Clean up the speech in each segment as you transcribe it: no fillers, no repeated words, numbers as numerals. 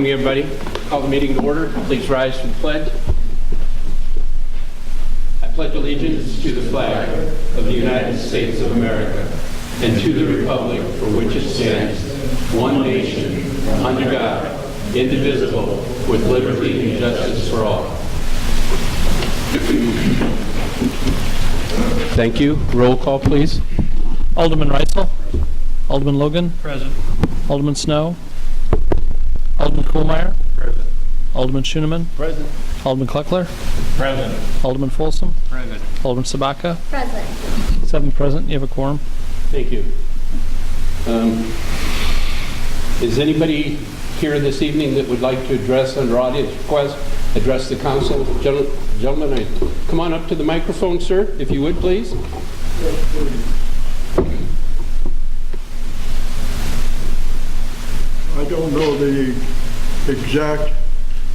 evening, everybody. Call the meeting to order. Please rise for the pledge. I pledge allegiance to the flag of the United States of America and to the republic for which it stands, one nation, under God, indivisible, with liberty and justice for all. Thank you. Roll call, please. Alderman Reitzel. Alderman Logan. Present. Alderman Snow. Alderman Kohlmeyer. Present. Alderman Schoeneman. Present. Alderman Kleckler. Present. Alderman Folsom. Present. Alderman Sabaka. Present. 7 present. You have a quorum. Thank you. Is anybody here this evening that would like to address, under audience request, address the council? Gentlemen, come on up to the microphone, sir, if you would, please. I don't know the exact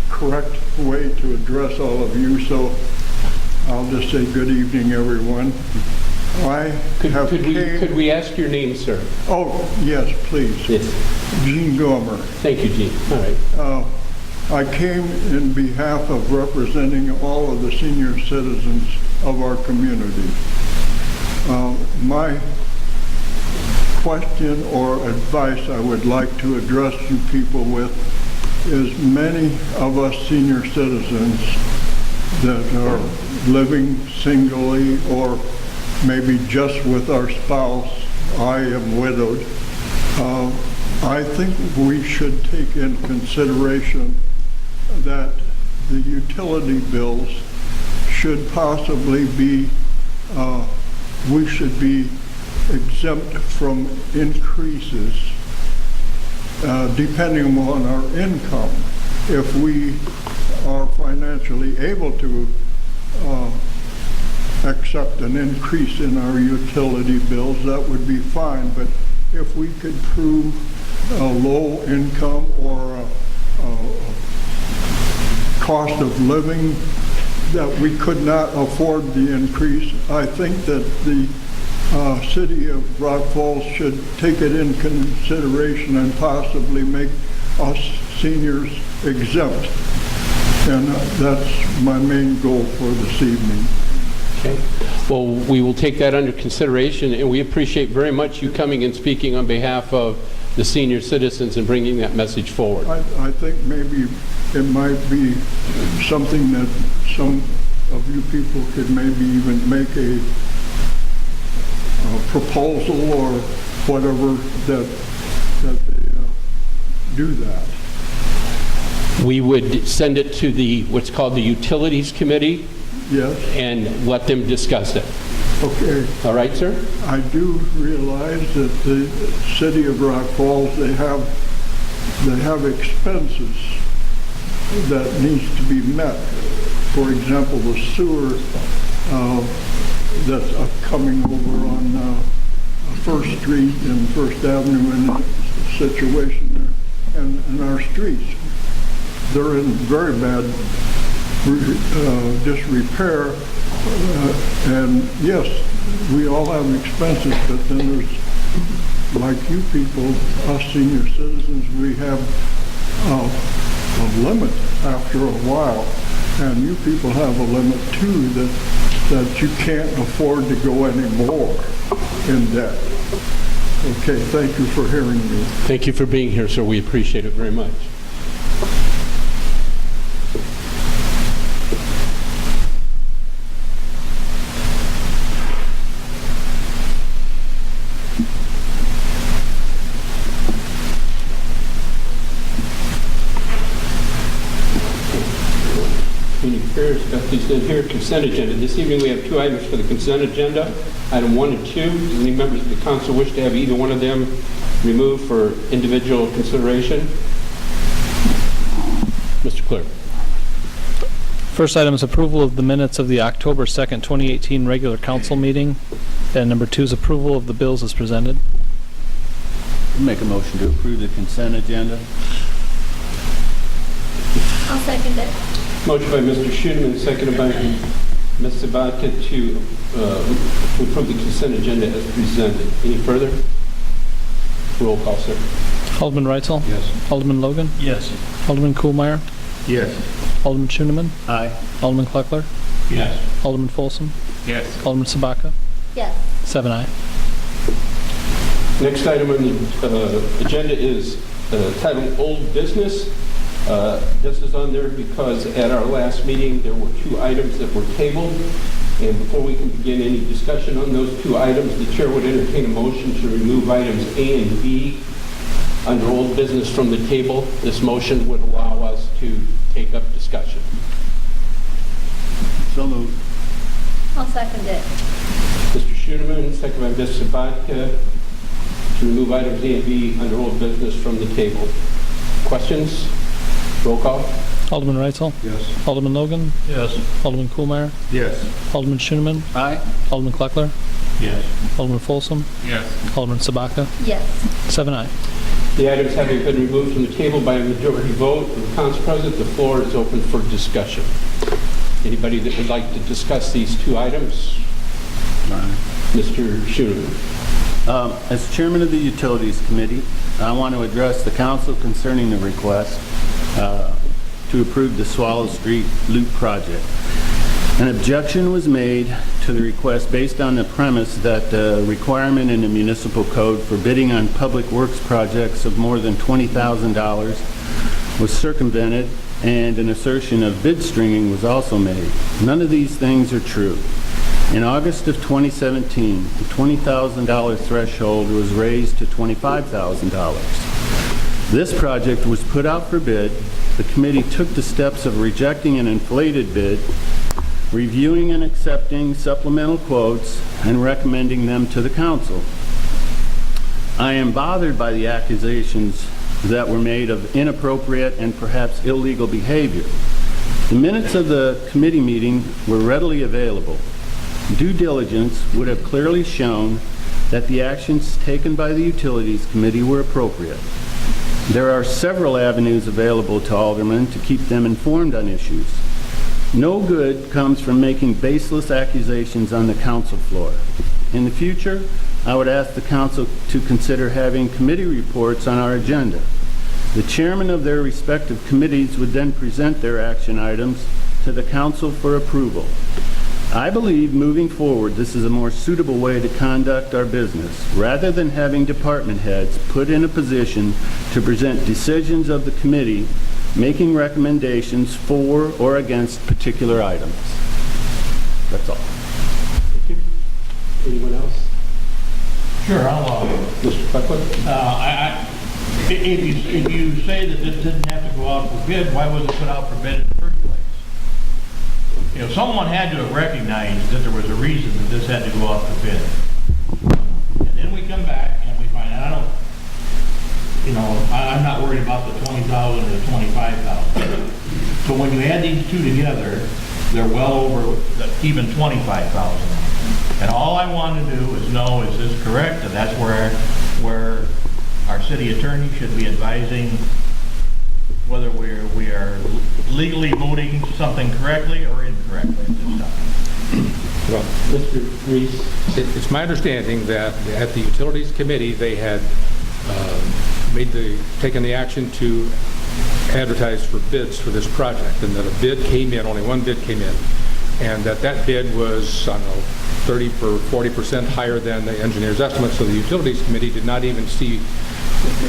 correct way to address all of you, so I'll just say good evening, everyone. Could we ask your name, sir? Oh, yes, please. Yes. Gene Gomer. Thank you, Gene. All right. I came in behalf of representing all of the senior citizens of our community. My question or advice I would like to address you people with is many of us senior citizens that are living singly or maybe just with our spouse. I am widowed. I think we should take in consideration that the utility bills should possibly be, we should be exempt from increases depending on our income. If we are financially able to accept an increase in our utility bills, that would be fine. But if we could prove a low income or a cost of living that we could not afford the increase, I think that the city of Rock Falls should take it in consideration and possibly make us seniors exempt. And that's my main goal for this evening. Okay. Well, we will take that under consideration, and we appreciate very much you coming and speaking on behalf of the senior citizens and bringing that message forward. I think maybe it might be something that some of you people could maybe even make a proposal or whatever that they do that. We would send it to the what's called the Utilities Committee. Yes. And let them discuss it. Okay. All right, sir? I do realize that the city of Rock Falls, they have expenses that needs to be met. For example, the sewer that's coming over on First Street and First Avenue in a situation there, and our streets. They're in very bad disrepair, and yes, we all have expenses, but then there's, like you people, us senior citizens, we have a limit after a while, and you people have a limit too that you can't afford to go any more in debt. Okay, thank you for hearing me. Thank you for being here, sir. We appreciate it very much. Got these in here, consent agenda. This evening we have 2 items for the consent agenda. Item 1 and 2. Does any members of the council wish to have either one of them removed for individual consideration? Mr. Clerk. First item is approval of the minutes of the October 2nd, 2018 regular council meeting. And number 2 is approval of the bills as presented. Make a motion to approve the consent agenda. I'll second it. Motion by Mr. Schoeneman, seconded by Ms. Sabaka to approve the consent agenda as presented. Any further? Roll call, sir. Alderman Reitzel? Yes. Alderman Logan? Yes. Alderman Kuhlmeier? Yes. Alderman Schoeneman? Aye. Alderman Kleckler? Yes. Alderman Folsom? Yes. Alderman Sabaka? Yes. 7 aye. Next item on the agenda is titled Old Business. This is on there because at our last meeting, there were 2 items that were tabled. And before we can begin any discussion on those 2 items, the chair would entertain a motion to remove items A and B under old business from the table. This motion would allow us to take up discussion. So moved. I'll second it. Mr. Schoeneman, second by Ms. Sabatka, to remove items A and B under old business from the table. Questions? Roll call. Alderman Reitzel? Yes. Alderman Logan? Yes. Alderman Kuhlmeier? Yes. Alderman Schoeneman? Aye. Alderman Kleckler? Yes. Alderman Folsom? Yes. Alderman Sabaka? Yes. 7 aye. The items having been removed from the table by a majority vote of the council president, the floor is open for discussion. Anybody that would like to discuss these 2 items? Mr. Schoeneman. As chairman of the Utilities Committee, I want to address the council concerning the request to approve the Swallow Street Loop project. An objection was made to the request based on the premise that the requirement in the municipal code for bidding on public works projects of more than $20,000 was circumvented, and an assertion of bid stringing was also made. None of these things are true. In August of 2017, the $20,000 threshold was raised to $25,000. This project was put out for bid. The committee took the steps of rejecting an inflated bid, reviewing and accepting supplemental quotes, and recommending them to the council. I am bothered by the accusations that were made of inappropriate and perhaps illegal behavior. The minutes of the committee meeting were readily available. Due diligence would have clearly shown that the actions taken by the Utilities Committee were appropriate. There are several avenues available to aldermen to keep them informed on issues. No good comes from making baseless accusations on the council floor. In the future, I would ask the council to consider having committee reports on our agenda. The chairman of their respective committees would then present their action items to the council for approval. I believe moving forward, this is a more suitable way to conduct our business, rather than having department heads put in a position to present decisions of the committee, making recommendations for or against particular items. That's all. Thank you. Anyone else? Sure, I'll, Mr. Kleckler? if you say that this didn't have to go out for bid, why was it put out for bid in the first place? You know, someone had to have recognized that there was a reason that this had to go out for bid. And then we come back and we find out, I'm not worried about the 20,000 or the 25,000. So when you add these 2 together, they're well over even 25,000. And all I want to do is know, is this correct? And that's where our city attorney should be advising whether we are legally voting something correctly or incorrectly at this time. Well, Mr. Reese? It's my understanding that at the Utilities Committee, they had taken the action to advertise for bids for this project, and that a bid came in, only one bid came in, and that bid was, 30 or 40% higher than the engineer's estimate, so the Utilities Committee did not even see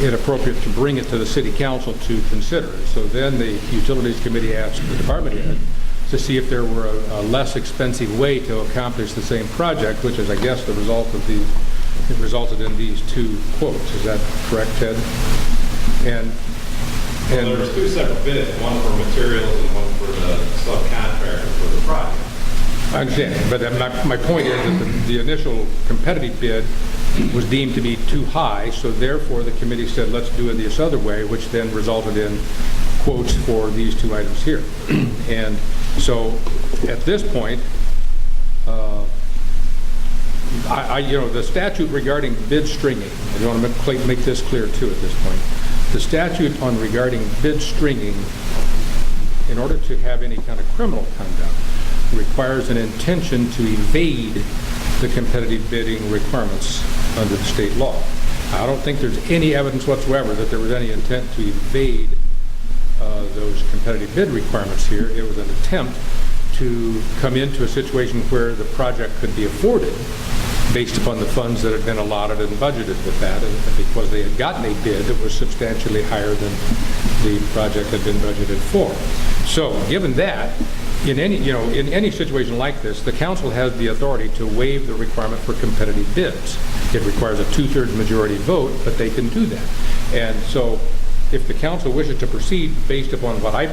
it appropriate to bring it to the City Council to consider. So then the Utilities Committee asked the department head to see if there were a less expensive way to accomplish the same project, which is, I guess, the result of it resulted in these 2 quotes. Is that correct, Ted? And Well, there was 2 separate bids, one for materials and one for the subcontractor for the project. I understand, but my point is that the initial competitive bid was deemed to be too high, so therefore the committee said, let's do it this other way, which then resulted in quotes for these 2 items here. And so at this point, the statute regarding bid stringing, I want to make this clear too at this point. The statute on regarding bid stringing, in order to have any kind of criminal conduct, requires an intention to evade the competitive bidding requirements under the state law. I don't think there's any evidence whatsoever that there was any intent to evade those competitive bid requirements here. It was an attempt to come into a situation where the project could be afforded based upon the funds that had been allotted and budgeted with that, and because they had gotten a bid that was substantially higher than the project had been budgeted for. So, given that, in any situation like this, the council has the authority to waive the requirement for competitive bids. It requires a 2/3 majority vote, but they can do that. And so, if the council wishes to proceed based upon what I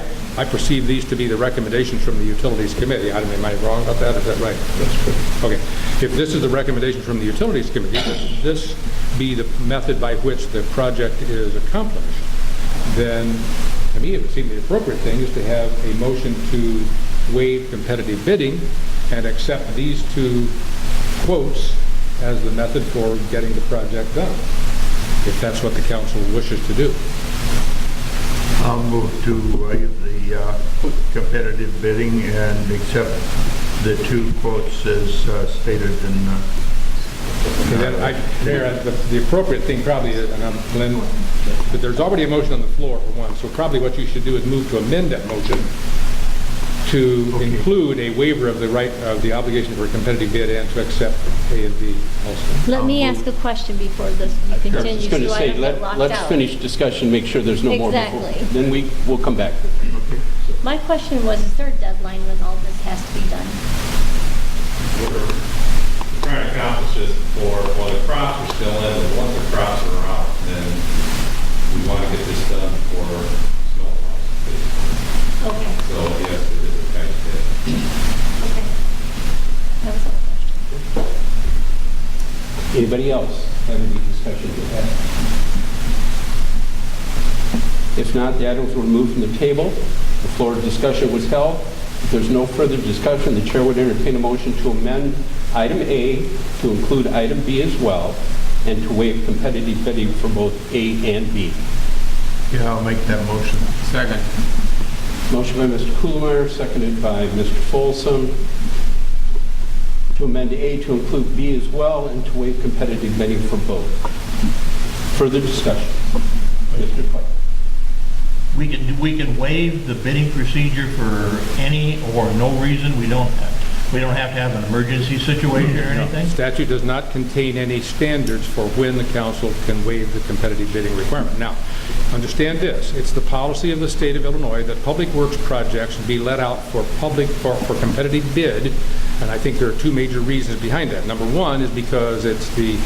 perceive these to be the recommendations from the Utilities Committee, am I wrong about that? Is that right? That's good. Okay. If this is the recommendation from the Utilities Committee, that this be the method by which the project is accomplished, then to me it would seem the appropriate thing is to have a motion to waive competitive bidding and accept these two quotes as the method for getting the project done, if that's what the council wishes to do. I'll move to waive the competitive bidding and accept the two quotes as stated in... Mayor, the appropriate thing probably is, and Glenn, but there's already a motion on the floor for one, so probably what you should do is move to amend that motion to include a waiver of the right of the obligation for a competitive bid and to accept A and B also. Let me ask a question before this I continues, was going to so I say, don't get locked let's out. finish discussion, make sure there's no more before. Exactly. Then we'll come back. My question was, is there a deadline when all this has to be done? We're trying to accomplish this while the crops are still in, and once the crops are out, then we want to get this done for snow loss. Okay. So yes, it is a tight fit. Okay. That was all the question. Anybody else have any discussion to have? If not, the items were removed from the table. The floor discussion was held. If there's no further discussion, the chair would entertain a motion to amend item A to include item B as well, and to waive competitive bidding for both A and B. Yeah, I'll make that motion. Second. Motion by Mr. Kuhlmeyer, seconded by Mr. Folsom, to amend A to include B as well and to waive competitive bidding for both. Further discussion. Mr. Pike. We can waive the bidding procedure for any or no reason. We don't have to have an emergency situation or anything. Statute does not contain any standards for when the council can waive the competitive bidding requirement. Now, understand this, it's the policy of the state of Illinois that public works projects be let out for competitive bid, and I think there are two major reasons behind that. Number one is because it's the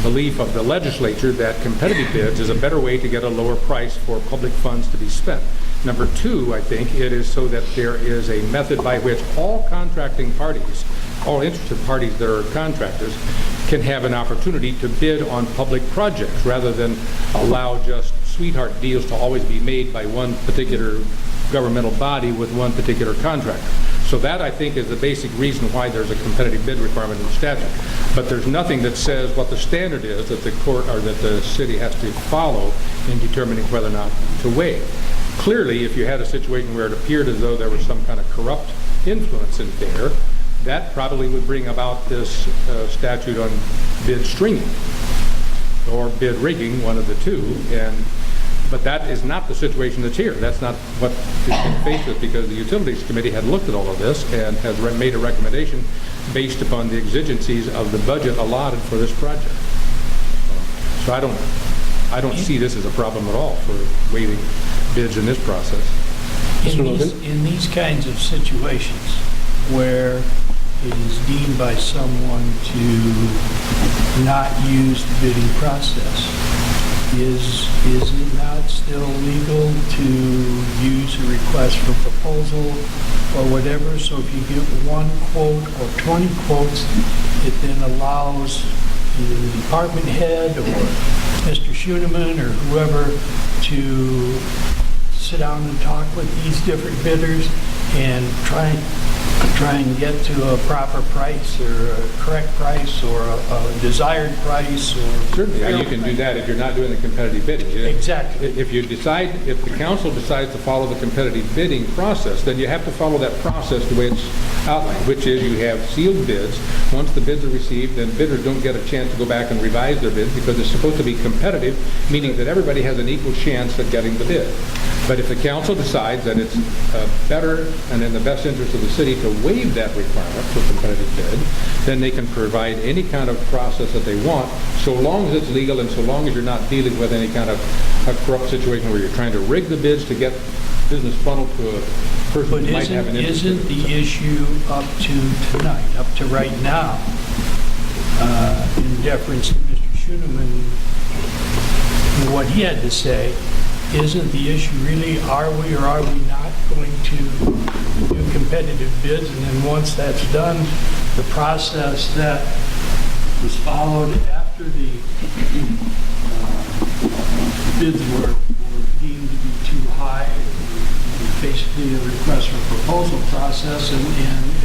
belief of the legislature that competitive bids is a better way to get a lower price for public funds to be spent. Number two, I think it is so that there is a method by which all contracting parties, all interested parties that are contractors, can have an opportunity to bid on public projects rather than allow just sweetheart deals to always be made by one particular governmental body with one particular contractor. So that, I think, is the basic reason why there's a competitive bid requirement in the statute. But there's nothing that says what the standard is that the court or that the city has to follow in determining whether or not to waive. Clearly, if you had a situation where it appeared as though there was some kind of corrupt influence in there, that probably would bring about this statute on bid stringing or bid rigging, one of the two. But that is not the situation that's here. That's not what is being faced with, because the Utilities Committee had looked at all of this and has made a recommendation based upon the exigencies of the budget allotted for this project. So I don't see this as a problem at all for waiving bids in this process. In these kinds of situations where it is deemed by someone to not use the bidding process, is it not still legal to use a request for proposal or whatever? So if you get one quote or 20 quotes, it then allows the department head or Mr. Schoeneman or whoever to sit down and talk with these different bidders and try try and get to a proper price or a correct price or a desired price or... Certainly, and you can do that if you're not doing the competitive bidding. Exactly. If the council decides to follow the competitive bidding process, then you have to follow that process the way it's outlined, which is you have sealed bids. Once the bids are received, then bidders don't get a chance to go back and revise their bids because it's supposed to be competitive, meaning that everybody has an equal chance at getting the bid. But if the council decides that it's better and in the best interest of the city to waive that requirement for competitive bid, then they can provide any kind of process that they want, so long as it's legal and so long as you're not dealing with any kind of a corrupt situation where you're trying to rig the bids to get business funneled to a person But who might have an interest. isn't the issue up to tonight, up to right now, in deference to Mr. Schoeneman, and what he had to say, isn't the issue really, are we or are we not going to do competitive bids? And then once that's done, the process that was followed after the bids were deemed to be too high, basically a request for proposal process, and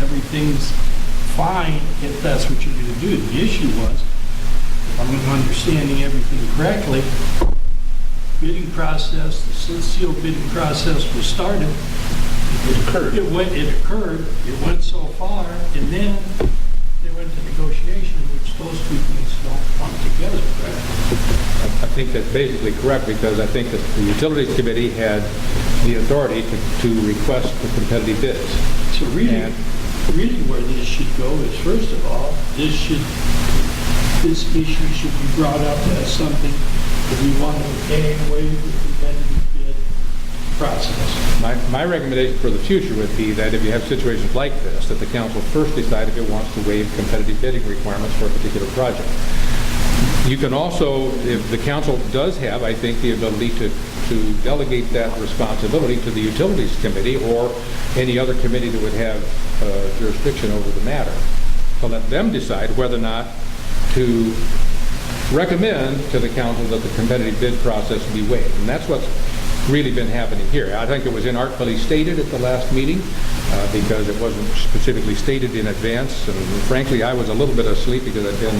everything's fine if that's what you're going to do. The issue was, if I'm understanding everything correctly, bidding process, the sealed bidding process was started. It occurred. It went so far, and then they went to negotiation, which those two things don't come together, correct? I think that's basically correct, because I think that the Utilities Committee had the authority to request the competitive bids. So really where this should go is, first of all, this issue should be brought up as something that we want to waive the competitive bid process. My recommendation for the future would be that if you have situations like this, that the council first decide if it wants to waive competitive bidding requirements for a particular project. You can also, if the council does have, I think, the ability to delegate that responsibility to the Utilities Committee or any other committee that would have jurisdiction over the matter, to let them decide whether or not to recommend to the council that the competitive bid process be waived. And that's what's really been happening here. I think it was inartfully stated at the last meeting because it wasn't specifically stated in advance. And frankly, I was a little bit asleep because I've been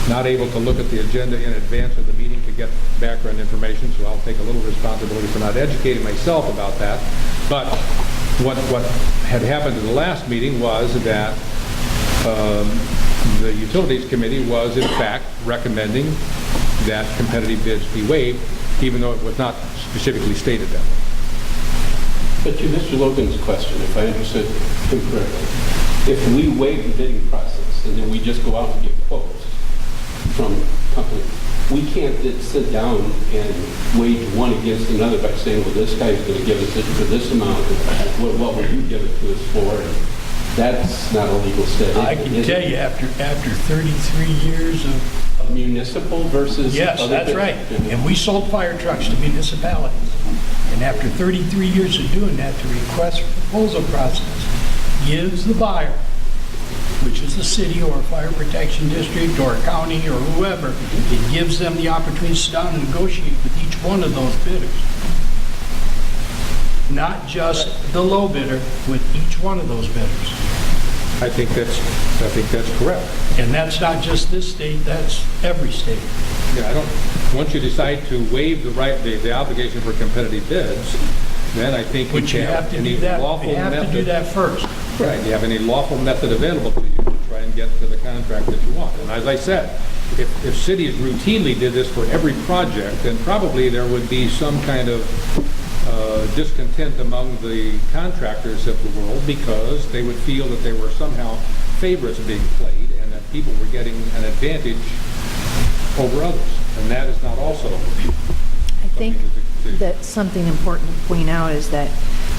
not able to look at the agenda in advance of the meeting to get background information, so I'll take a little responsibility for not educating myself about that. But what had happened at the last meeting was that the Utilities Committee was, in fact, recommending that competitive bids be waived, even though it was not specifically stated that way. But to Mr. Logan's question, if I understood him correctly, if we waive the bidding process and then we just go out and get quotes from companies, we can't sit down and wage one against another by saying, well, this guy's going to give us it for this amount. What will you give it to us for? And that's not a legal step. I can tell you, after 33 years of municipal versus yes, other that's bids. right. And we sold fire trucks to municipalities. And after 33 years of doing that, the request for proposal process gives the buyer, which is the city or a fire protection district or a county or whoever, it gives them the opportunity to sit down and negotiate with each one of those bidders. Not just the low bidder, with each one of those bidders. I think that's correct. And that's not just this state, that's every state. Yeah, once you decide to waive the obligation for competitive bids, then I think But you have to do that, you have to do that first. Right, you have any lawful method available to you to try and get to the contract that you want. And as I said, if cities routinely did this for every project, then probably there would be some kind of discontent among the contractors of the world, because they would feel that they were somehow favorites being played and that people were getting an advantage over others. And that is not also I think that something important to point out is that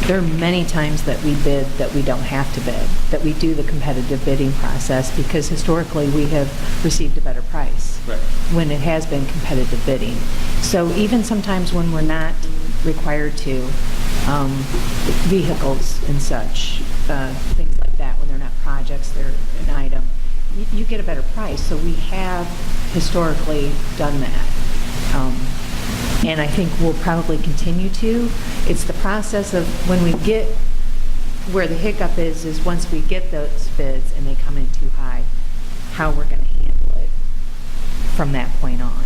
there are many times that we bid that we don't have to bid, that we do the competitive bidding process because historically we have received a better price when it has been competitive bidding. So even sometimes when we're not required to, vehicles and such, things like that, when they're not projects, they're an item, you get a better price. So we have historically done that. And I think we'll probably continue to. It's the process of when we get where the hiccup is once we get those bids and they come in too high, how we're going to handle it from that point on.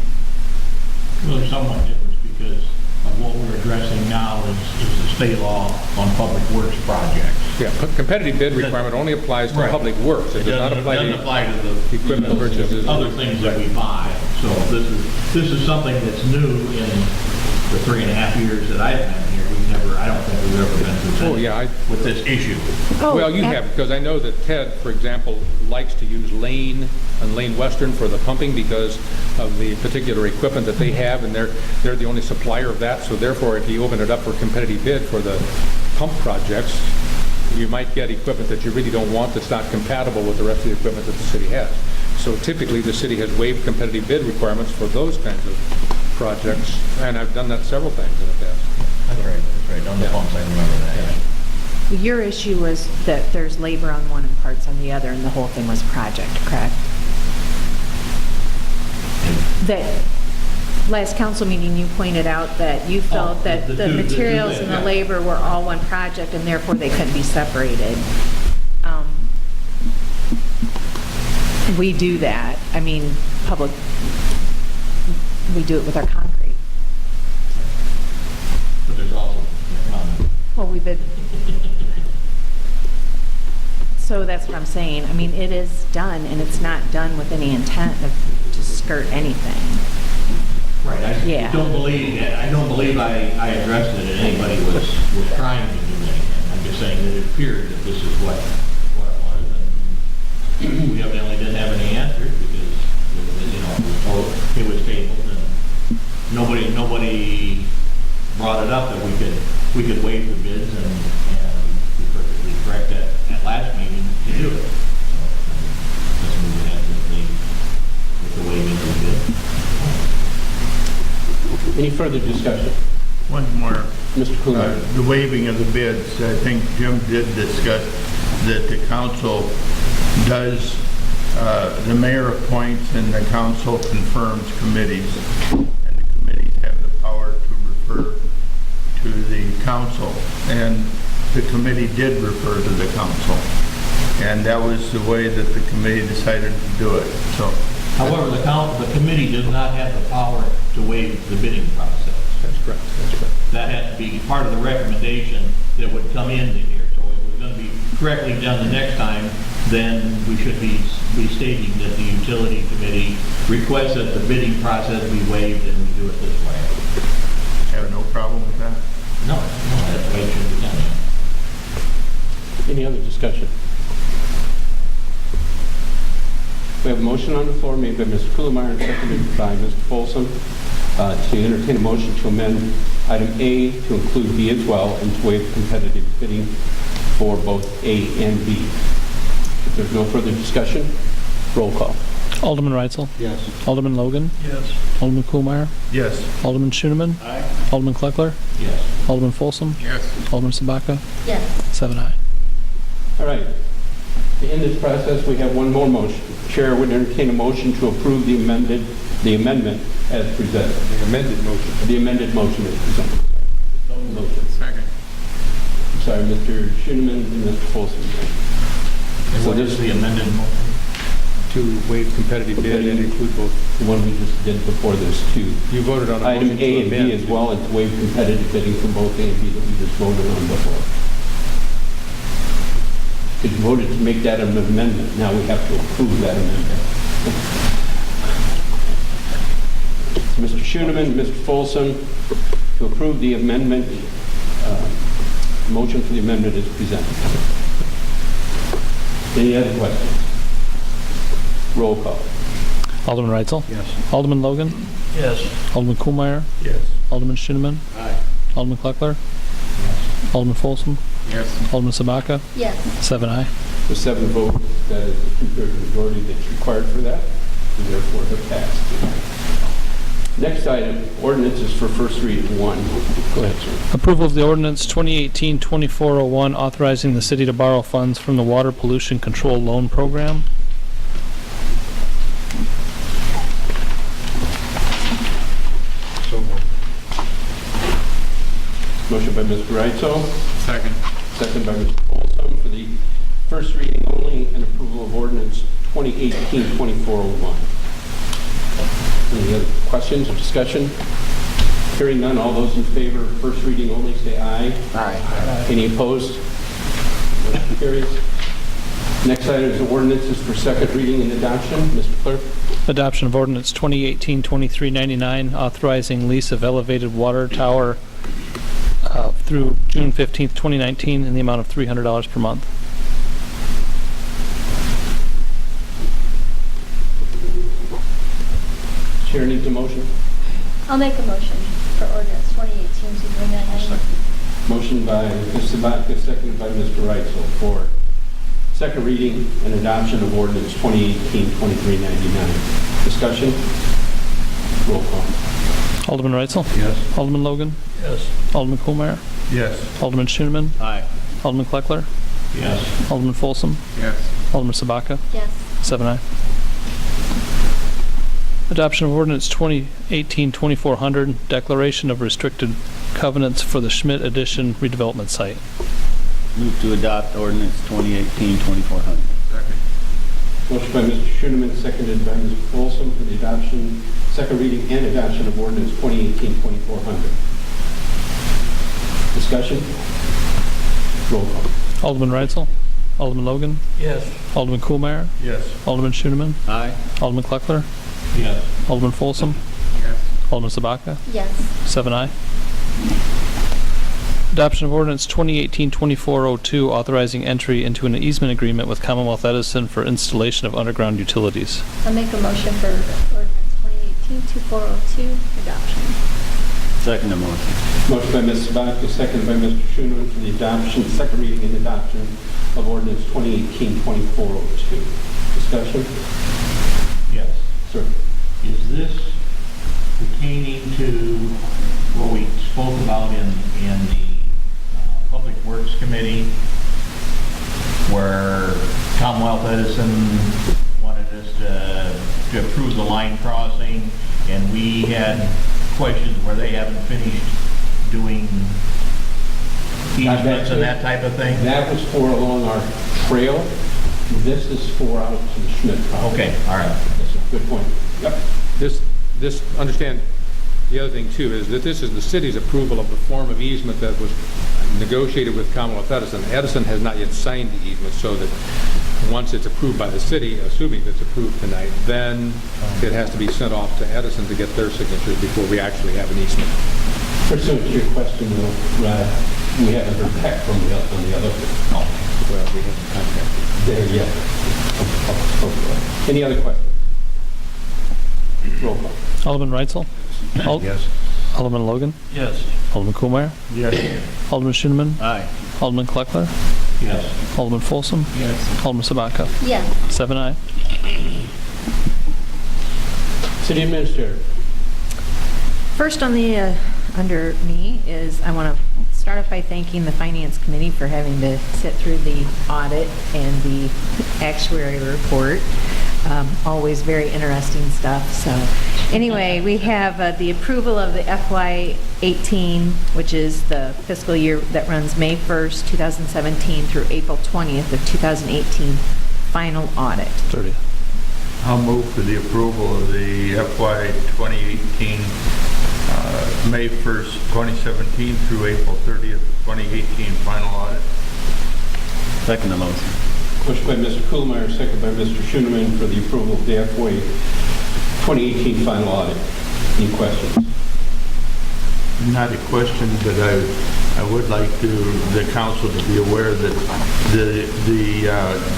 Well, there's somewhat different because of what we're addressing now is the state law on public works projects. Yeah, competitive bid requirement only applies to Right. public works. It does not apply doesn't to apply to the equipment purchases. other things that we buy. So this is something that's new in the 3.5 years that I've been here. I don't think we've ever been through Oh, yeah, with this issue. Well, you have, because I know that Ted, for example, likes to use Lane and Lane Western for the pumping because of the particular equipment that they have, and they're the only supplier of that, so therefore, if you open it up for competitive bid for the pump projects, you might get equipment that you really don't want that's not compatible with the rest of the equipment that the city has. So typically, the city has waived competitive bid requirements for those kinds of projects, and I've done that several times in the past. That's right. On the pumps, I remember that. Your issue was that there's labor on one and parts on the other, and the whole thing was a project, correct? That last council meeting, you pointed out that you felt that the materials and the labor were all one project, and therefore they couldn't be separated. We do that. I mean, we do it with our concrete. But there's also, Well, we bid. So that's what I'm saying. I mean, it is done, and it's not done with any intent to skirt anything. right, Yeah. I don't believe I addressed it and anybody was trying to do anything. I'm just saying that it appeared that this is what it was, and we evidently didn't have any answers because, it was tabled, and nobody brought it up that we could waive the bids, and be perfectly correct at last meeting to do it. So let's move ahead with the waiving of the bid. Any further discussion? One more. Mr. Kumar? The waiving of the bids, I think Jim did discuss that the council does, the mayor appoints and the council confirms committees. And the committees have the power to refer to the council. And the committee did refer to the council. And that was the way that the committee decided to do it. So, However, the committee does not have the power to waive the bidding process. That's correct. That has to be part of the recommendation that would come into here. So if it was going to be correctly done the next time, then we should be stating that the utility committee requests that the bidding process be waived and we do it this way. have no problem with that? No, that's the way it should be done. Any other discussion? We have a motion on the floor made by Mr. Kuhlmeyer and seconded by Mr. Folsom to entertain a motion to amend item A to include B as well and to waive competitive bidding for both A and B. If there's no further discussion, roll call. Alderman Reitzel? Yes. Alderman Logan? Yes. Alderman Kuhlmeyer? Yes. Alderman Schooneman? Aye. Alderman Kleckler? Yes. Alderman Folsom? Yes. Alderman Sabaka? Yes. 7 aye. All right. To end this process, we have one more motion. Chair would entertain a motion to approve the amendment as presented. The amended motion. The amended motion is presented. Motion. Second. I'm sorry, Mr. Schooneman and Mr. Folsom. And what is the amended motion? To waive competitive bid and include both. The one we just did before this too. You voted on a Item motion A to and amend. B as well, and to waive competitive bidding for both A and B that we just voted on before. Because you voted to make that an amendment, now we have to approve that amendment. So Mr. Schooneman, Mr. Folsom, to approve the amendment, motion for the amendment is presented. Any other questions? Roll call. Alderman Reitzel? Yes. Alderman Logan? Yes. Alderman Kuhlmeyer? Yes. Alderman Schooneman? Aye. Alderman Kleckler? Alderman Folsom? Yes. Alderman Sabaka? Yes. 7 aye. With 7 votes, that is the two-thirds majority that's required for that, and therefore have passed. Next item, ordinances for first reading. 1. Go ahead, sir. Approval of the ordinance 2018-2401 authorizing the city to borrow funds from the Water Pollution Control Loan Program. So moved. Motion by Mr. Reitzel, Second. second by Mr. Folsom. the first reading only and approval of ordinance 2018-2401. Any other questions or discussion? Hearing none, all those in favor of first reading only say aye. Aye. Any opposed? Motion carries. Next item is ordinances for second reading and adoption. Mr. Clerk. Adoption of ordinance 2018-2399, authorizing lease of elevated water tower through June 15th, 2019, in the amount of $300 per month. Chair needs a motion. I'll make a motion for ordinance 2018-2399. Motion by Ms. Sabatka, seconded by Mr. Reitzel for second reading and adoption of ordinance 2018-2399. Discussion? Roll call. Alderman Reitzel? Yes. Alderman Logan? Yes. Alderman Kohlmeyer? Yes. Alderman Schoeneman? Aye. Alderman Kleckler? Yes. Alderman Folsom? Yes. Alderman Sabaka? Yes. 7 aye. Adoption of ordinance 2018-2400, declaration of restricted covenants for the Schmidt Addition redevelopment site. Move to adopt ordinance 2018-2400. Motion by Mr. Schoeneman, seconded by Mr. Folsom for the adoption, second reading and adoption of ordinance 2018-2400. Discussion? Roll call. Alderman Reitzel? Alderman Logan? Yes. Alderman Kohlmeyer? Yes. Alderman Schoeneman? Aye. Alderman Kleckler? Yes. Alderman Folsom? Yes. Alderman Sabaka? Yes. 7 aye. Adoption of ordinance 2018-2402, authorizing entry into an easement agreement with Commonwealth Edison for installation of underground utilities. I'll make a motion for ordinance 2018-2402 adoption. Second motion. Motion by Ms. Sabatka, seconded by Mr. Schoeneman for the adoption, second reading and adoption of ordinance 2018-2402. Discussion? Yes. Sir. Is this pertaining to what we spoke about in the Public Works Committee, where Commonwealth Edison wanted us to approve the line crossing, and we had questions where they haven't finished doing easements and that type of thing? That was for along our trail. This is for out to the Schmidt property. Okay, all right. That's a good point. Yep. Understand, the other thing too is that this is the city's approval of the form of easement that was negotiated with Commonwealth Edison. Edison has not yet signed the easement, so that once it's approved by the city, assuming it's approved tonight, then it has to be sent off to Edison to get their signatures before we actually have an easement. Pursuant to your question, though, we haven't heard back from the other. Oh, well, we haven't contacted. There yet. Any other questions? Roll call. Alderman Reitzel? Yes. Alderman Logan? Yes. Alderman Kohlmeyer? Yes. Alderman Schoeneman? Aye. Alderman Kleckler? Yes. Alderman Folsom? Yes. Alderman Sabaka? Yes. 7 aye. City Administrator. First on the, under me is, I want to start off by thanking the Finance Committee for having to sit through the audit and the actuary report. Always very interesting stuff. So anyway, we have the approval of the FY18, which is the fiscal year that runs May 1st, 2017 through April 20th of 2018 final audit. 30. I'll move for the approval of the FY 2018, May 1st, 2017 through April 30th, 2018 final audit. Second motion. Motion by Mr. Kohlmeyer, second by Mr. Schoeneman for the approval of the FY 2018 final audit. Any questions? Not a question, but I would like the council to be aware that the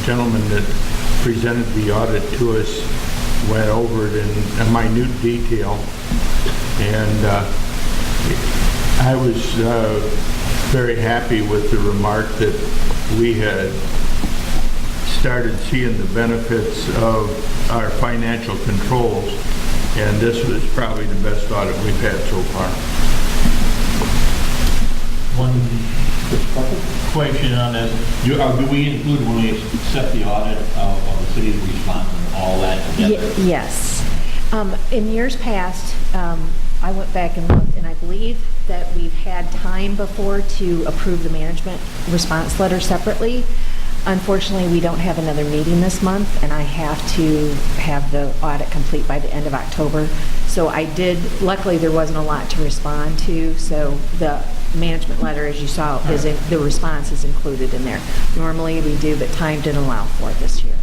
gentleman that presented the audit to us went over it in minute detail, and I was very happy with the remark that we had started seeing the benefits of our financial controls, and this was probably the best audit we've had so far. One question on this. Do we include when we accept the audit of the city's response and all that together? Yes. In years past, I went back and looked, and I believe that we've had time before to approve the management response letter separately. Unfortunately, we don't have another meeting this month, and I have to have the audit complete by the end of October. So I did, luckily, there wasn't a lot to respond to, so the management letter, as you saw, the response is included in there. Normally we do, but time didn't allow for it this year.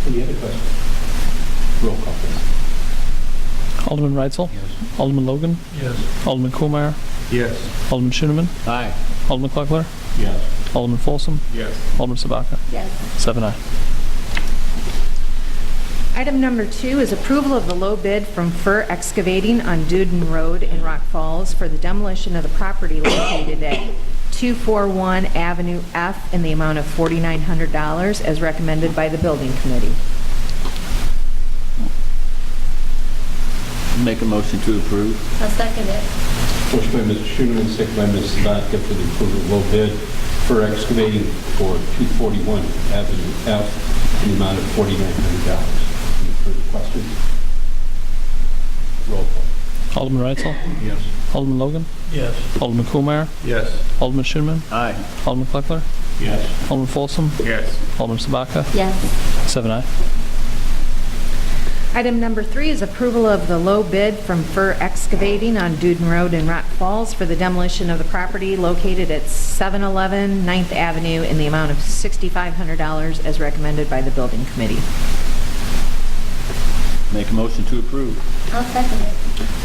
Any other questions? Roll call, please. Alderman Reitzel? Yes. Alderman Logan? Yes. Alderman Kohlmeyer? Yes. Alderman Schoeneman? Aye. Alderman Kleckler? Yes. Alderman Folsom? Yes. Alderman Sabaka? Yes. 7-0. Item number 2 is approval of the low bid from Fur Excavating on Duden Road in Rock Falls for the demolition of the property located at 241 Avenue F in the amount of $4,900 as recommended by the Building Committee. Make a motion to approve. I'll second it. Motion by Mr. Schoeneman, second by Ms. Sabatka for the approval of low bid for excavating for 241 Avenue F in the amount of $4,900. Any further questions? Roll call. Alderman Reitzel? Yes. Alderman Logan? Yes. Alderman Kohlmeyer? Yes. Alderman Schoeneman? Aye. Alderman Kleckler? Yes. Alderman Folsom? Yes. Alderman Sabaka? Yes. 7-0. Item number 3 is approval of the low bid from Fur Excavating on Duden Road in Rock Falls for the demolition of the property located at 711 9th Avenue in the amount of $6,500 as recommended by the Building Committee. Make a motion to approve. I'll second it.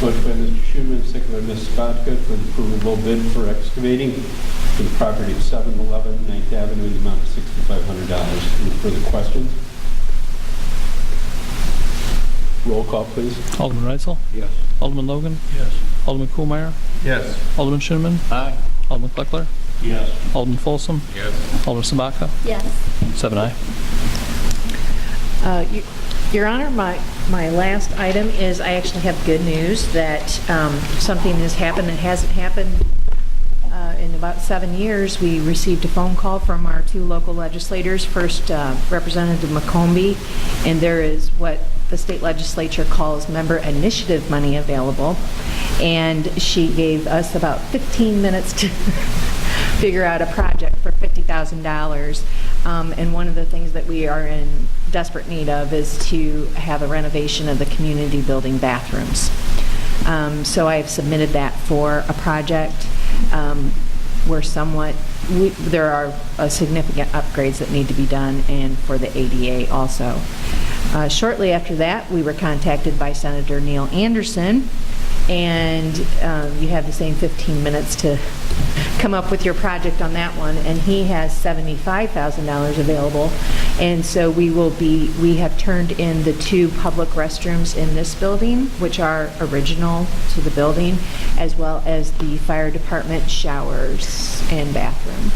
Motion by Mr. Schoeneman, second by Ms. Sabatka for the approval of low bid for excavating for the property of 711 9th Avenue in the amount of $6,500. Any further questions? Roll call, please. Alderman Reitzel? Yes. Alderman Logan? Yes. Alderman Kohlmeyer? Yes. Alderman Schoeneman? Aye. Alderman Kleckler? Yes. Alderman Folsom? Yes. Alderman Sabaka? Yes. 7-0. Your Honor, my last item is I actually have good news that something has happened that hasn't happened in about 7 years. We received a phone call from our 2 local legislators, first Representative McCombie, and there is what the state legislature calls member initiative money available, and she gave us about 15 minutes to figure out a project for $50,000, and one of the things that we are in desperate need of is to have a renovation of the community building bathrooms. So I have submitted that for a project. There are significant upgrades that need to be done, and for the ADA also. Shortly after that, we were contacted by Senator Neil Anderson, and you have the same 15 minutes to come up with your project on that one, and he has $75,000 available. And so we have turned in the 2 public restrooms in this building, which are original to the building, as well as the fire department showers and bathroom.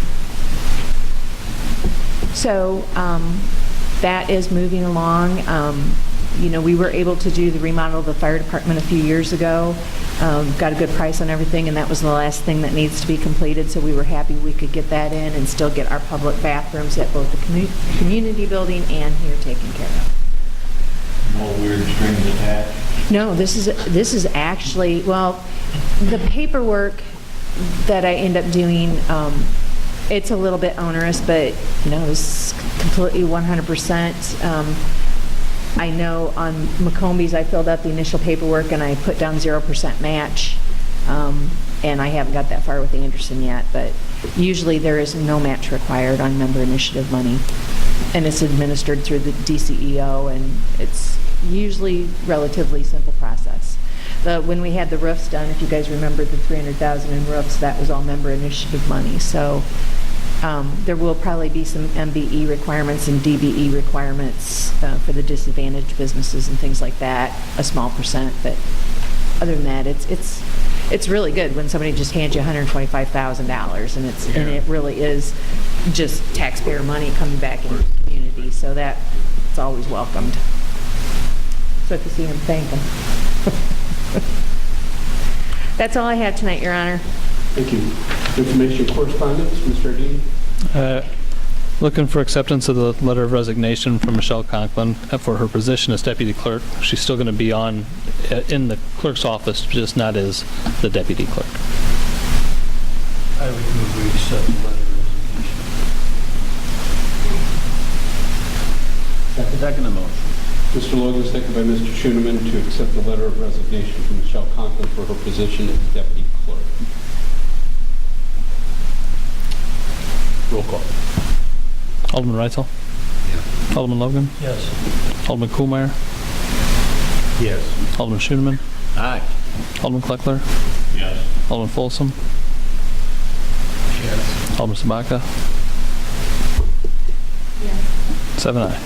So that is moving along. We were able to do the remodel of the fire department a few years ago. Got a good price on everything, and that was the last thing that needs to be completed, so we were happy we could get that in and still get our public bathrooms at both the community building and here taken care of. No weird strings attached. No, this is actually, well, the paperwork that I end up doing, it's a little bit onerous, but it's completely 100%. I know on McCombie's, I filled out the initial paperwork and I put down 0% match, and I haven't got that far with Anderson yet, but usually there is no match required on member initiative money, and it's administered through the DCEO, and it's usually relatively simple process. When we had the roofs done, if you guys remember the $300,000 in roofs, that was all member initiative money. So there will probably be some MBE requirements and DBE requirements for the disadvantaged businesses and things like that, a small percent, but other than that, it's really good when somebody just hands you $125,000, and it really is just taxpayer money coming back into the community, so it's always welcomed. So if you see him, thank him. That's all I have tonight, Your Honor. Thank you. Information correspondence, Mr. Ardini. Looking for acceptance of the letter of resignation from Michelle Conklin for her position as deputy clerk. She's still going to be in the clerk's office, just not as the deputy clerk. I would move we accept the letter of resignation. Second motion. Mr. Logan, second by Mr. Schoeneman, to accept the letter of resignation from Michelle Conklin for her position as deputy clerk. Roll call. Alderman Reitzel? Yes. Alderman Logan? Yes. Alderman Kuhlmeyer? Yes. Alderman Schoeneman? Aye. Alderman Kleckler? Yes. Alderman Folsom? Yes. Alderman Sabaka? Yes. 7 aye.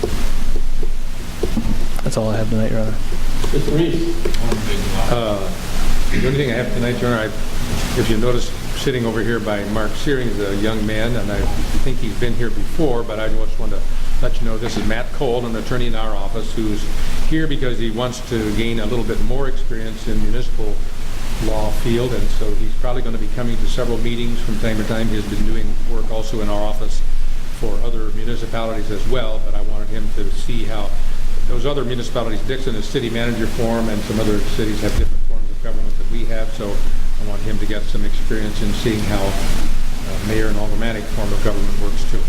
That's all I have tonight, Your Honor. Mr. Reese. The only thing I have tonight, Your Honor, if you notice, sitting over here by Mark Searing is a young man, and I think he's been here before, but I just want to let you know this is Matt Cole, an attorney in our office, who's here because he wants to gain a little bit more experience in municipal law field, and so he's probably going to be coming to several meetings from time to time. He's been doing work also in our office for other municipalities as well, but I wanted him to see how those other municipalities, Dixon is city manager form, and some other cities have different forms of government that we have, so I want him to get some experience in seeing how mayor and aldermanic form of government works too.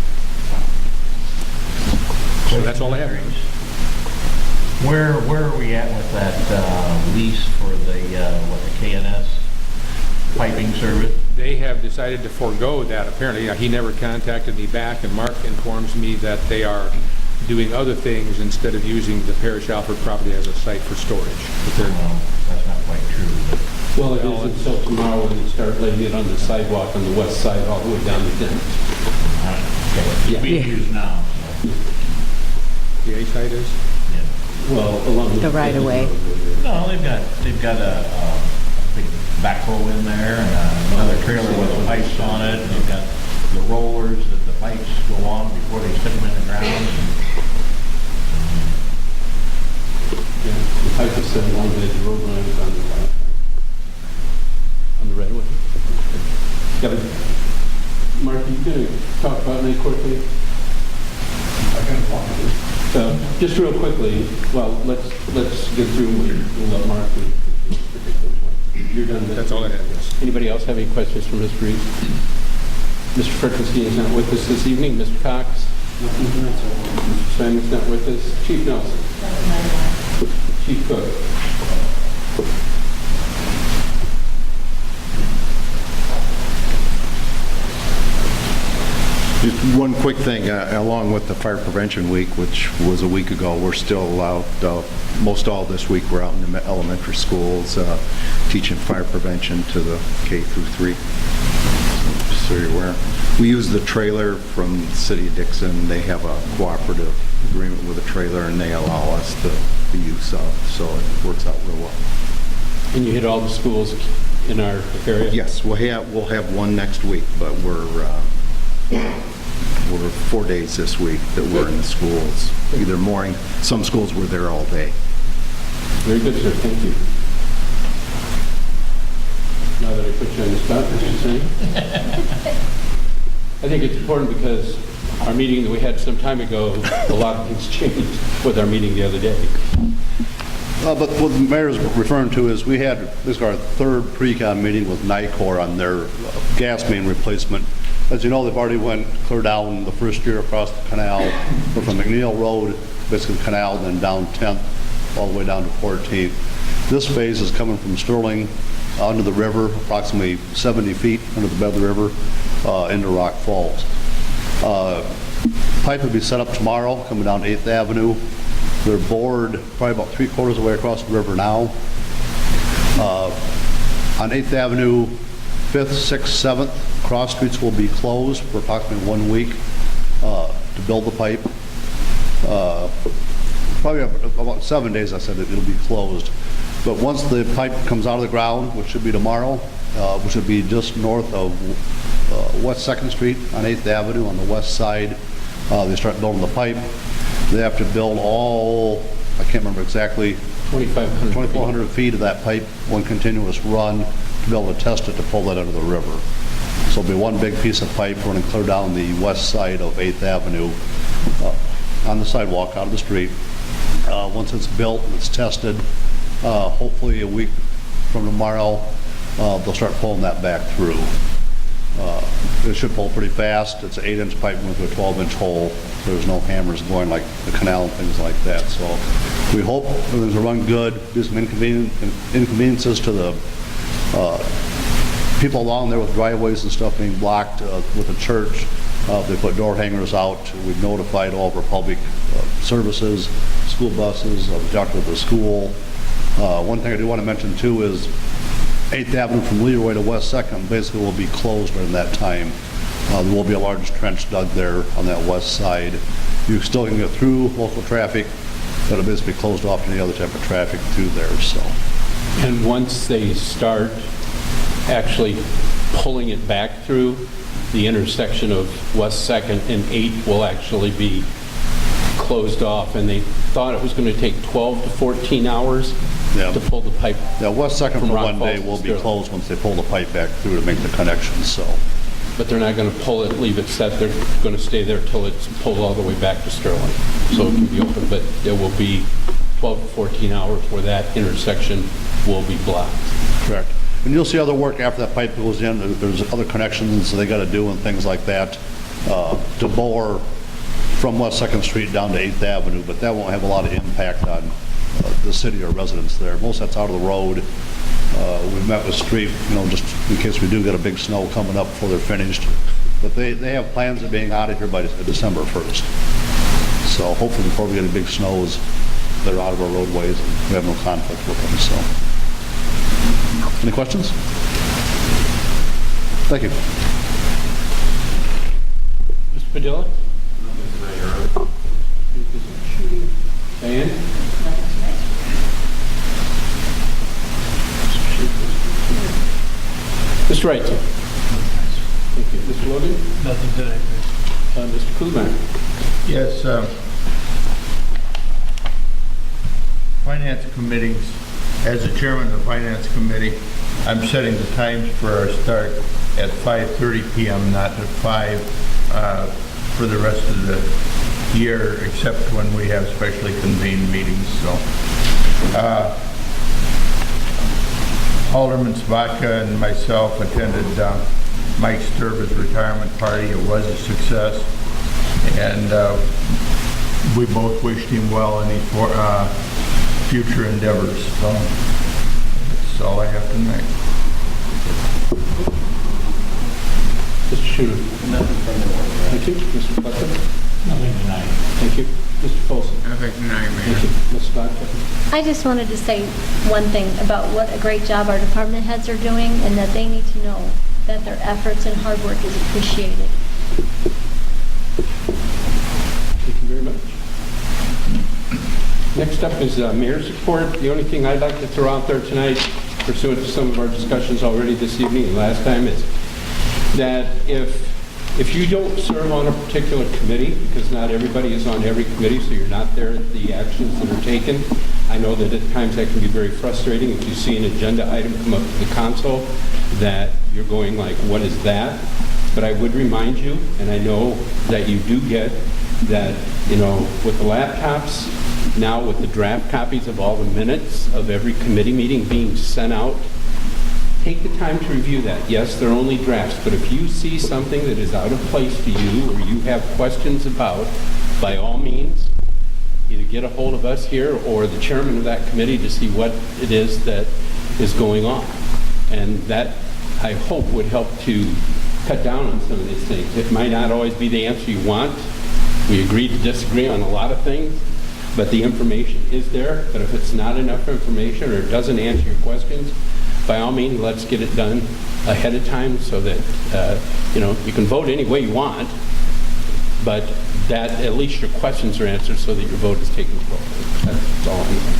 So that's all I have. Where are we at with that lease for the KNS piping service? They have decided to forego that, apparently. He never contacted me back, and Mark informs me that they are doing other things instead of using the Parish Alfred property as a site for storage. Well, that's not quite true. But Well, it is until tomorrow when they start laying it on the sidewalk on the west side all the way down to Denton. okay, it's being used now. So, The A site is? yeah. Well, along The right of way. No, they've got a big backhoe in there and another trailer with pipes on it. And they've got the rollers that the pipes go on before they stick them in the ground. Yeah, the pipe is set along the road lines on the right of way. Yeah, but Mark, you going to talk about it quickly? I can talk about it. So, just real quickly, well, let's get through and we'll let Mark do this particular one. You're done. That's all I have, yes. Anybody else have any questions for Mr. Reed? Mr. Fritzenstein is not with us this evening. Mr. Cox? Nothing tonight, sir. Mr. Simon's not with us. Chief Nelson? Chief Cook? Just one quick thing, along with the Fire Prevention Week, which was a week ago, we're still allowed, most all this week, we're out in the elementary schools teaching fire prevention to the K through 3. Just so you're aware. We use the trailer from the City of Dixon. They have a cooperative agreement with the trailer, and they allow us the use of, so it works out real well. And you hit all the schools in our area? Yes, we'll have one next week, but we're 4 days this week that we're in the schools, either morning, some schools were there all day. Very good, sir. Thank you. Now that I put you on the spot, Mr. Singh. I think it's important because our meeting that we had some time ago, a lot of things changed with our meeting the other day. But what the mayor's referring to is this is our third pre-con meeting with NICOR on their gas main replacement. As you know, they've already went clear down the first year across the canal, or from McNeil Road, basically the canal, then down 10th, all the way down to 14th. This phase is coming from Sterling under the river, approximately 70 feet under the bed of the river, into Rock Falls. Pipe will be set up tomorrow, coming down 8th Avenue. They're bored probably about 3/4 of the way across the river now. On 8th Avenue, 5th, 6th, 7th, cross streets will be closed for approximately 1 week to build the pipe. Probably about 7 days, I said, it'll be closed. But once the pipe comes out of the ground, which should be tomorrow, which would be just north of West 2nd Street on 8th Avenue on the west side, they start building the pipe. They have to build all, I can't remember exactly, 2,400 feet of that pipe, one continuous run, to be able to test it to pull that out of the river. So it'll be one big piece of pipe running clear down the west side of 8th Avenue on the sidewalk out of the street. Once it's built and it's tested, hopefully a week from tomorrow, they'll start pulling that back through. It should pull pretty fast. It's an 8-inch pipe with a 12-inch hole. There's no hammers going like the canal and things like that. So we hope things will run good, do some inconveniences to the people along there with driveways and stuff being blocked with the church. They put door hangers out. We've notified all of our public services, school buses, talked with the school. One thing I do want to mention too is 8th Avenue from Leroy to West 2nd basically will be closed during that time. There will be a large trench dug there on that west side. You still can get through local traffic, but it'll basically closed off to any other type of traffic through there. So. And once they start actually pulling it back through, the intersection of West 2nd and 8 will actually be closed off, and they thought it was going to take 12 to 14 hours to pull the pipe. Yeah, West 2nd for one day Falls will to be Sterling. closed once they pull the pipe back through to make the connection, so. But they're not going to pull it, leave it set. They're going to stay there till it's pulled all the way back to Sterling, so it can be open. But there will be 12 to 14 hours where that intersection will be blocked. Correct. And you'll see other work after that pipe goes in. There's other connections they got to do and things like that to bore from West 2nd Street down to 8th Avenue, but that won't have a lot of impact on the city or residents there. Most of that's out of the road. We've met with street, just in case we do get a big snow coming up before they're finished. But they have plans of being out of here by December 1st. So hopefully before we get any big snows, they're out of our roadways and we have no conflict with them, so. Any questions? Thank you. Mr. Padilla? Diane? Mr. Wright? Thank you. Mr. Logan? Nothing today. Mr. Kuhlmeyer? Yes, Finance committees, as the chairman of the Finance Committee, I'm setting the times for our start at 5:30 p.m., not at 5 for the rest of the year, except when we have specially convened meetings. So, Alderman Sabatka and myself attended Mike Sturba's retirement party. It was a success, and we both wished him well in his future endeavors. So that's all I have tonight. Mr. Schuler? Nothing from the board. Thank you. Mr. Butler? Nothing tonight. Thank you. Mr. Folsom? Nothing tonight, Thank you. Ms. Sabatka? I just wanted to say one thing about what a great job our department heads are doing, and that they need to know that their efforts and hard work is appreciated. Thank you very much. Next up is mayor's report. The only thing I'd like to throw out there tonight, pursuant to some of our discussions already this evening and last time, is that if you don't serve on a particular committee, because not everybody is on every committee, so you're not there at the actions that are taken, I know that at times that can be very frustrating if you see an agenda item come up to the council that you're going like, what is that? But I would remind you, and I know that you do get that, with the laptops, now with the draft copies of all the minutes of every committee meeting being sent out, take the time to review that. Yes, they're only drafts, but if you see something that is out of place to you or you have questions about, by all means, either get a hold of us here or the chairman of that committee to see what it is that is going on. And that, I hope, would help to cut down on some of these things. It might not always be the answer you want. We agree to disagree on a lot of things, but the information is there. But if it's not enough information or it doesn't answer your questions, by all means, let's get it done ahead of time so that, you can vote any way you want, but that at least your questions are answered so that your vote is taken care of. That's all I'm going to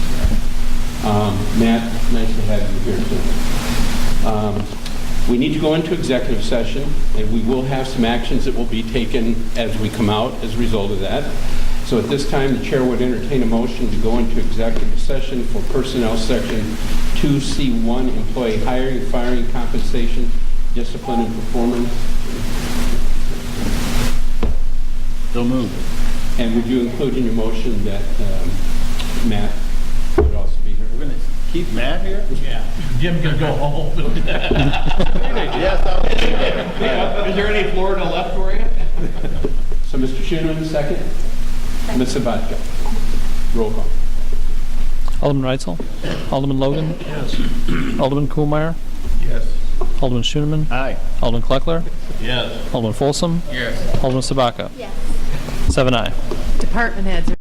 say. Matt, nice to have you here too. We need to go into executive session, and we will have some actions that will be taken as we come out as a result of that. So at this time, the chair would entertain a motion to go into executive session for personnel section 2C1, employee hiring, firing, compensation, discipline, and performance. So moved. And would you include in your motion that Matt would also be here? We're going to Keep Matt here? Yeah. Jim can go home. Yes, I'll Is there any Florida left for you? So Mr. Schoenman, second. Ms. Sabatka. Roll call. Alderman Reitzel? Alderman Logan? Yes. Alderman Kuhlmeyer? Yes. Alderman Schoenman? Aye. Alderman Kleckler? Yes. Alderman Folsom? Yes. Alderman Sabaka? Yes. 7 aye. Department heads are